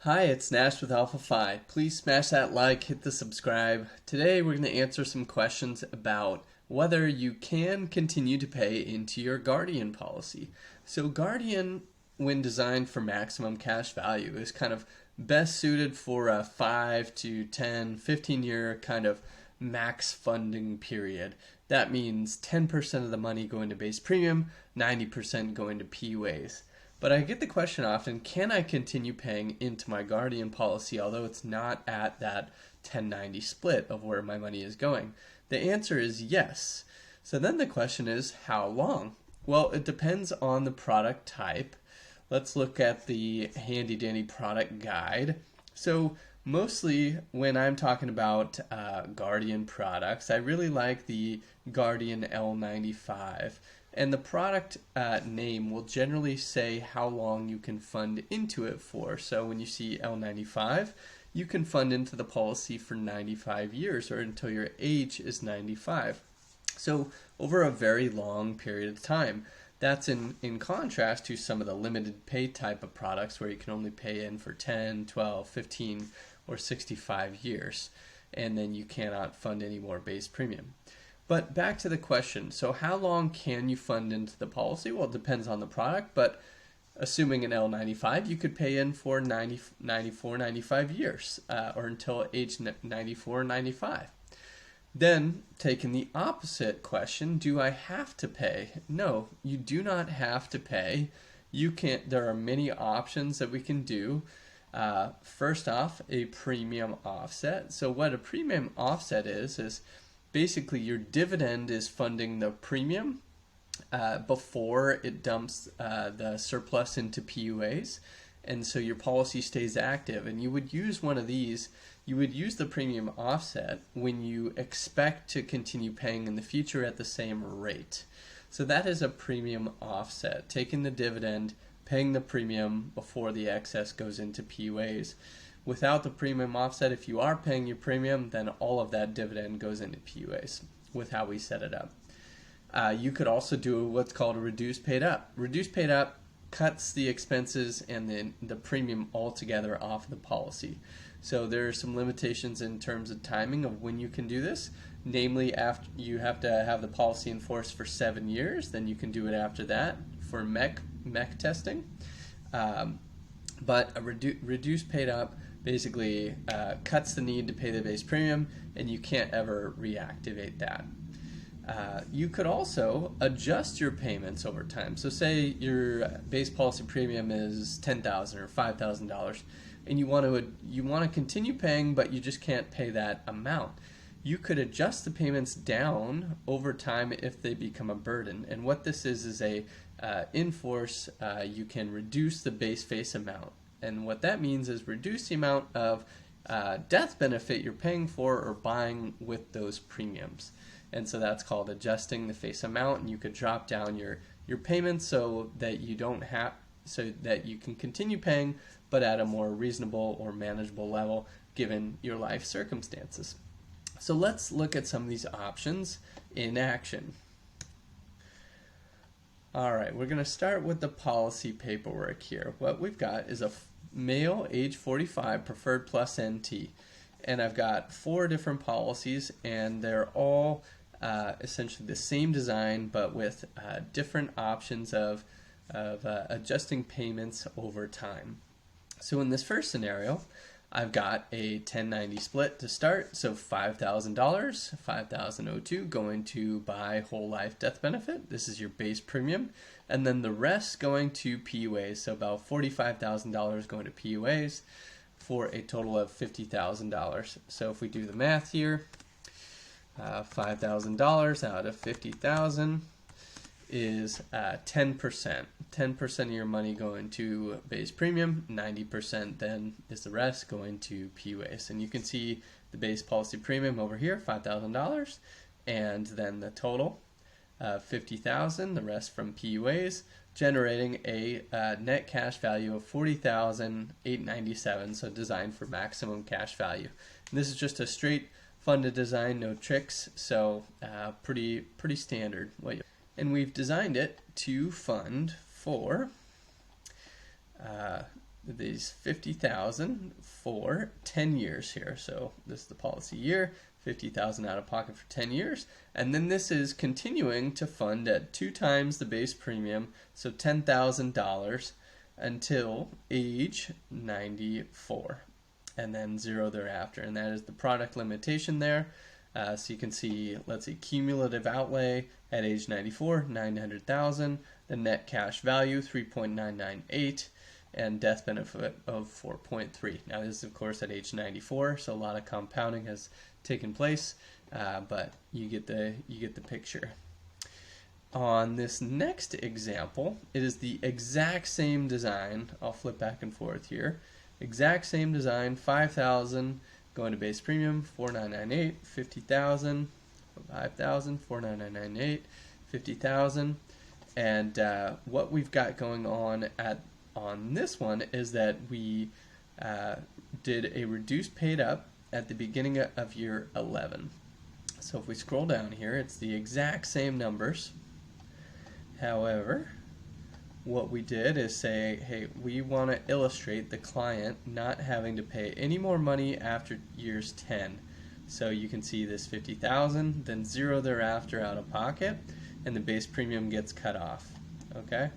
Hi, it's Nash with Alpha Please smash that like, hit the subscribe. Today we're going to answer some questions about whether you can continue to pay into your Guardian policy. So Guardian, when designed for maximum cash value, is kind of best suited for a 5 to 10, 15-year kind of max funding period. That means 10% of the money going to base premium, 90% going to PUAs. But I get the question often, can I continue paying into my Guardian policy although it's not at that 10/90 split of where my money is going? The answer is yes. So then the question is, how long? Well, it depends on the product type. Let's look at the handy dandy product guide. So mostly when I'm talking about Guardian products, I really like the Guardian L95. And the product name will generally say how long you can fund into it for. So when you see L95, you can fund into the policy for 95 years or until your age is 95. So over a very long period of time. That's in contrast to some of the limited pay type of products where you can only pay in for 10, 12, 15, or 65 years. And then you cannot fund any more base premium. But back to the question, so how long can you fund into the policy? Well, it depends on the product, but assuming an L95, you could pay in for 90, 94, 95 years, or until age 94, 95. Then, taking the opposite question, do I have to pay? No, you do not have to pay. There are many options that we can do. First off, a premium offset. So what a premium offset is basically your dividend is funding the premium before it dumps the surplus into PUAs, and so your policy stays active. And you would use one of these. You would use the premium offset when you expect to continue paying in the future at the same rate. So that is a premium offset, taking the dividend, paying the premium before the excess goes into PUAs. Without the premium offset, if you are paying your premium, then all of that dividend goes into PUAs with how we set it up. You could also do what's called a reduced paid up. Reduced paid up cuts the expenses and then the premium altogether off the policy. So there are some limitations in terms of timing of when you can do this. Namely, after you have to have the policy in force for 7 years, then you can do it after that for MEC testing. But a reduced paid up basically cuts the need to pay the base premium, and you can't ever reactivate that. You could also adjust your payments over time. So say your base policy premium is $10,000 or $5,000, and you want to continue paying, but you just can't pay that amount. You could adjust the payments down over time if they become a burden. And what this is a in force. You can reduce the base face amount. And what that means is reduce the amount of death benefit you're paying for or buying with those premiums. And so that's called adjusting the face amount, and you could drop down your payments so that you can continue paying, but at a more reasonable or manageable level given your life circumstances. So let's look at some of these options in action. Alright, we're going to start with the policy paperwork here. What we've got is a male age 45 preferred plus NT. And I've got 4 different policies, and they're all essentially the same design but with different options of adjusting payments over time. So in this first scenario, I've got a 10/90 split to start, so $5,000, $5,002 going to buy whole life death benefit. This is your base premium, and then the rest going to PUAs, so about $45,000 going to PUAs for a total of $50,000. So if we do the math here, $5,000 out of $50,000 is 10%. 10% of your money going to base premium, 90% then is the rest going to PUAs. And you can see the base policy premium over here, $5,000, and then the total, $50,000, the rest from PUAs, generating a net cash value of $40,897, so designed for maximum cash value. And this is just a straight funded design, no tricks, so pretty standard. And we've designed it to fund for these 50,000 for 10 years here. So this is the policy year, 50,000 out of pocket for 10 years. And then this is continuing to fund at 2 times the base premium, so $10,000 until age 94, and then 0 thereafter. And that is the product limitation there. So you can see, let's see, cumulative outlay at age 94, 900,000, the net cash value 3.998, and death benefit of 4.3. Now this is of course at age 94, so a lot of compounding has taken place, but you get the picture. On this next example, it is the exact same design. I'll flip back and forth here. Exact same design, 5,000 going to base premium, 4,998, 50,000, 5,000, 4,998, 50,000, and what we've got going on on this one is that we did a reduced paid up at the beginning of year 11. So if we scroll down here, it's the exact same numbers. However, what we did is say, hey, we want to illustrate the client not having to pay any more money after years 10. So you can see this 50,000, then 0 thereafter out of pocket, and the base premium gets cut off. Okay?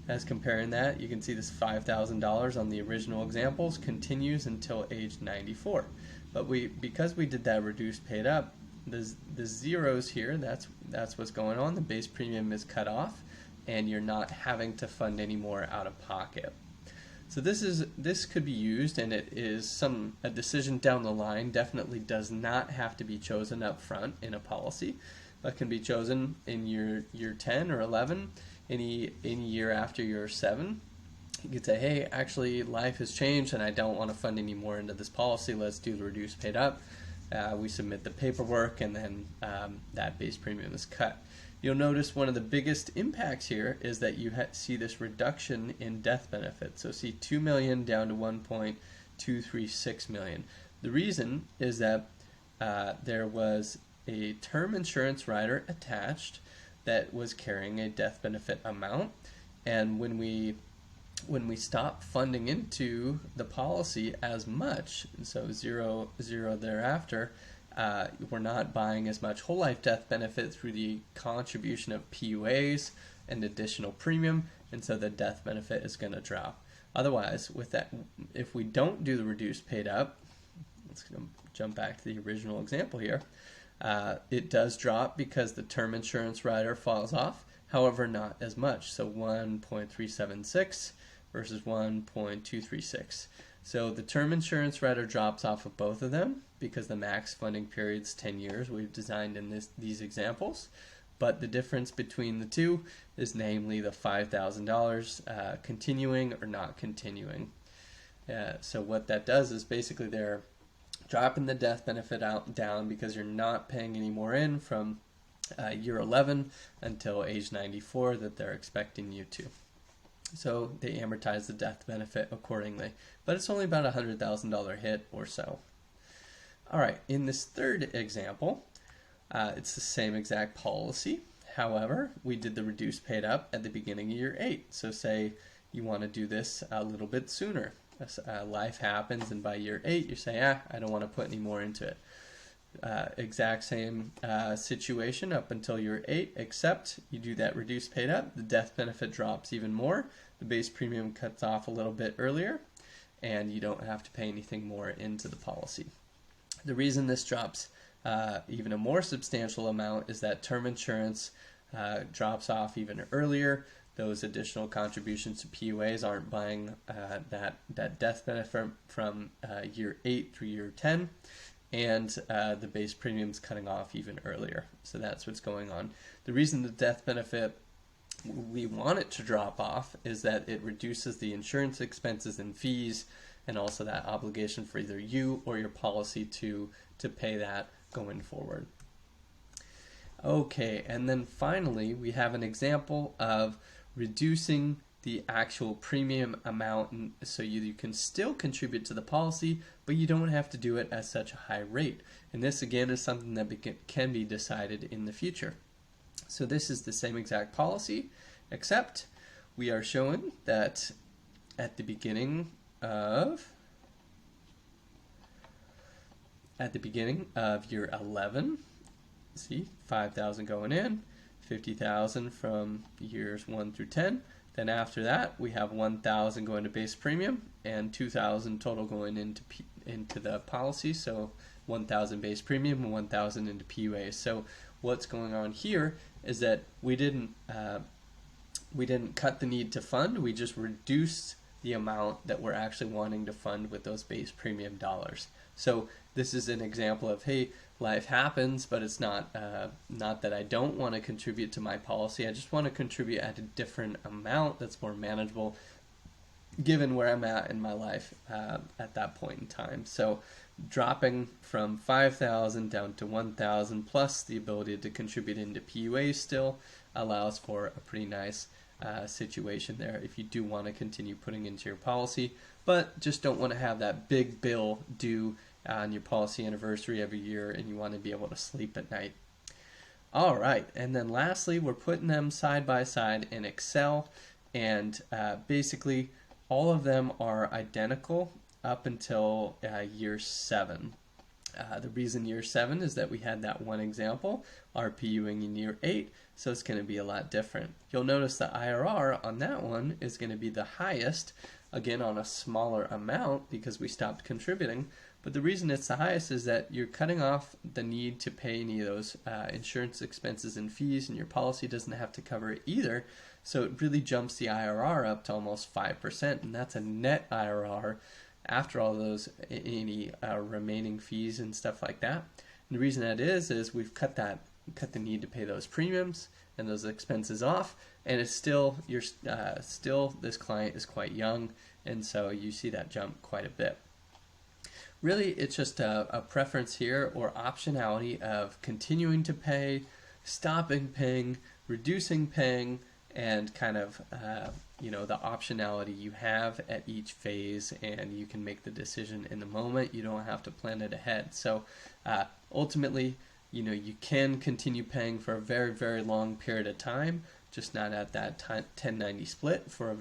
As comparing that, you can see this $5,000 on the original examples continues until age 94. But because we did that reduced paid up, the zeros here, that's what's going on. The base premium is cut off, and you're not having to fund any more out of pocket. So this could be used, and it is a decision down the line. Definitely does not have to be chosen up front in a policy, but can be chosen in year 10 or 11, any year after year 7. You could say, hey, actually life has changed and I don't want to fund any more into this policy. Let's do the reduced paid up. We submit the paperwork, and then that base premium is cut. You'll notice one of the biggest impacts here is that you see this reduction in death benefit. So see 2 million down to 1.236 million. The reason is that there was a term insurance rider attached that was carrying a death benefit amount, and when we stop funding into the policy as much, so zero thereafter, we're not buying as much whole life death benefit through the contribution of PUAs and additional premium, and so the death benefit is going to drop. Otherwise, with that, if we don't do the reduced paid up, let's jump back to the original example here, it does drop because the term insurance rider falls off, however not as much, so 1.376 versus 1.236. So the term insurance rider drops off of both of them because the max funding period's 10 years we've designed in these examples. But the difference between the two is namely the $5,000 continuing or not continuing. So what that does is basically they're dropping the death benefit down because you're not paying any more in from year 11 until age 94 that they're expecting you to. So they amortize the death benefit accordingly. But it's only about a $100,000 hit or so. Alright, in this third example, it's the same exact policy. However, we did the reduced paid up at the beginning of year 8. So say you want to do this a little bit sooner. Life happens, and by year 8 you say, I don't want to put any more into it. Exact same situation up until year 8, except you do that reduced paid up, the death benefit drops even more, the base premium cuts off a little bit earlier, and you don't have to pay anything more into the policy. The reason this drops even a more substantial amount is that term insurance drops off even earlier. Those additional contributions to PUAs aren't buying that death benefit from year 8 through year 10. And the base premium's cutting off even earlier. So that's what's going on. The reason the death benefit, we want it to drop off, is that it reduces the insurance expenses and fees, and also that obligation for either you or your policy to pay that going forward. Okay, and then finally we have an example of reducing the actual premium amount, so you can still contribute to the policy, but you don't have to do it at such a high rate. And this again is something that can be decided in the future. So this is the same exact policy, except we are showing that at the beginning of, at the beginning of year 11, see, 5,000 going in, 50,000 from years 1 through 10. Then after that, we have 1,000 going to base premium and 2,000 total going into the policy. So 1,000 base premium and 1,000 into PUA. So what's going on here is that we didn't cut the need to fund. We just reduced the amount that we're actually wanting to fund with those base premium dollars. So this is an example of, hey, life happens, but it's not that I don't want to contribute to my policy. I just want to contribute at a different amount that's more manageable given where I'm at in my life at that point in time. So dropping from 5,000 down to 1,000 plus the ability to contribute into PUA still allows for a pretty nice situation there if you do want to continue putting into your policy, but just don't want to have that big bill due on your policy anniversary every year and you want to be able to sleep at night. All right, and then lastly, we're putting them side by side in Excel, and basically all of them are identical up until year 7. The reason year 7 is that we had that one example, RPUing in year 8, so it's going to be a lot different. You'll notice the IRR on that one is going to be the highest, again on a smaller amount because we stopped contributing, but the reason it's the highest is that you're cutting off the need to pay any of those insurance expenses and fees, and your policy doesn't have to cover it either, so it really jumps the IRR up to almost 5%, and that's a net IRR after all those any remaining fees and stuff like that. And the reason that is we've cut the need to pay those premiums and those expenses off, and it's still this client is quite young, and so you see that jump quite a bit. Really, it's just a preference here or optionality of continuing to pay, stopping paying, reducing paying, and kind of the optionality you have at each phase, and you can make the decision in the moment. You don't have to plan it ahead. So ultimately, you can continue paying for a very, very long period of time, just not at that 10/90 split for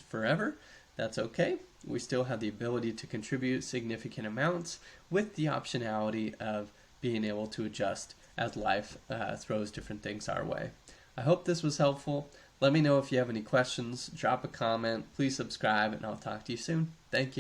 forever. That's okay. We still have the ability to contribute significant amounts with the optionality of being able to adjust as life throws different things our way. I hope this was helpful. Let me know if you have any questions. Drop a comment. Please subscribe, and I'll talk to you soon. Thank you.